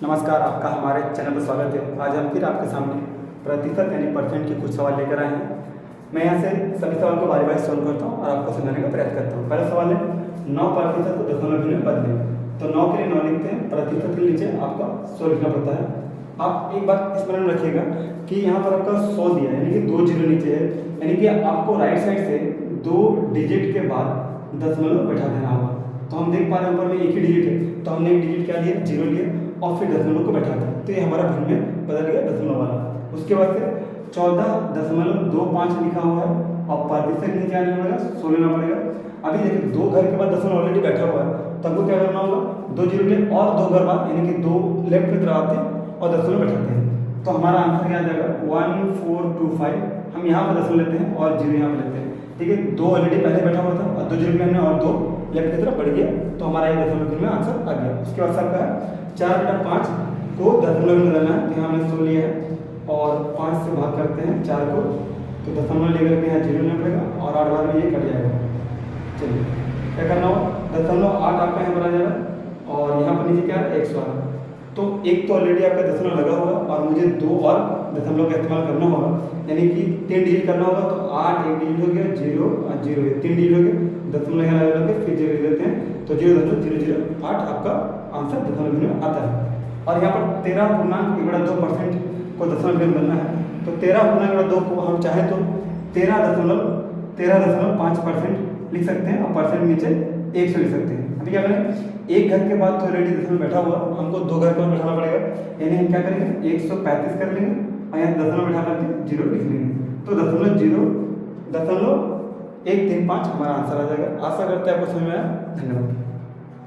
नमस्कार, आपका हमारे चैनल पर स्वागत है। आज हम फिर आपके सामने प्रतिशत यानी परसेंट के कुछ सवाल लेकर आए हैं। मैं यहाँ से सभी सवाल को बारी बारी सॉल्व करता हूँ और आपको समझाने का प्रयास करता हूँ। पहला सवाल है 9% को दशमलव में बदलें। तो 9 के लिए 9 लिखते हैं, प्रतिशत के नीचे आपका 100 लिखना पड़ता है। आप एक बात स्मरण में रखिएगा कि यहाँ पर आपका 100 दिया है, यानी कि 2 जीरो नीचे है, यानी कि आपको राइट साइड से 2 डिजिट के बाद दशमलव बैठा देना होगा। तो हम देख पा रहे हैं ऊपर में एक ही डिजिट है, तो हमने एक डिजिट क्या लिया, जीरो लिया और फिर दशमलव को बैठा दिया, तो ये हमारा भिन्न में बदल गया दशमलव वाला। उसके बाद से 14.25 लिखा हुआ है और प्रतिशत के नीचे आने पड़ेगा 100 लेना पड़ेगा। अभी देखिए 2 घर के बाद दशमलव ऑलरेडी बैठा हुआ है, तो हमको क्या करना होगा, 2 जीरो ले और 2 घर बाद यानी कि 2 लेफ्ट की तरफ आते हैं और दशमलव बैठाते हैं। तो हमारा आंसर क्या आ जाएगा 1425। हम यहाँ पर दशमलव लेते हैं और जीरो यहाँ पर लेते हैं, ठीक है। 2 ऑलरेडी पहले बैठा हुआ था और 2 जीरो हमने और 2 लेफ्ट की तरफ बढ़ गया, तो हमारा ये दशमलव में आंसर आ गया। उसके बाद आपका है 4/5 को दशमलव में बदलना है, तो यहाँ हमने 100 लिया है और 5 से भाग करते हैं 4 को, तो दशमलव लेकर के यहाँ जीरो लेना पड़ेगा और 8 बार में ये कट जाएगा। चलिए क्या करना होगा, 0.8 आपका यहाँ पर आ जाएगा और यहाँ पर नीचे क्या है 100। तो एक तो ऑलरेडी आपका दशमलव लगा होगा और मुझे 2 और दशमलव का इस्तेमाल करना होगा, यानी कि 3 डिजिट करना होगा। तो 8 एक डिजिट हो गया, 0 और 0 3 डिजिट हो गया, दशमलव यहाँ लगा के फिर 0 देते हैं, तो 0.008 आपका आंसर दशमलव में आता है। और यहाँ पर 13.2% को दशमलव में बनना है, तो 13.2 को हम चाहें तो 13.5% लिख सकते हैं और परसेंट नीचे 100 लिख सकते हैं। अभी क्या करें, एक घर के बाद तो ऑलरेडी दशमलव बैठा हुआ, हमको 2 घर पर बैठाना पड़ेगा, यानी हम क्या करेंगे 135 कर लेंगे और यहाँ दशमलव बैठा करके 0 लिख लेंगे, तो 0.135 हमारा आंसर आ जाएगा। आशा करते हैं आपको समझ में आया। धन्यवाद।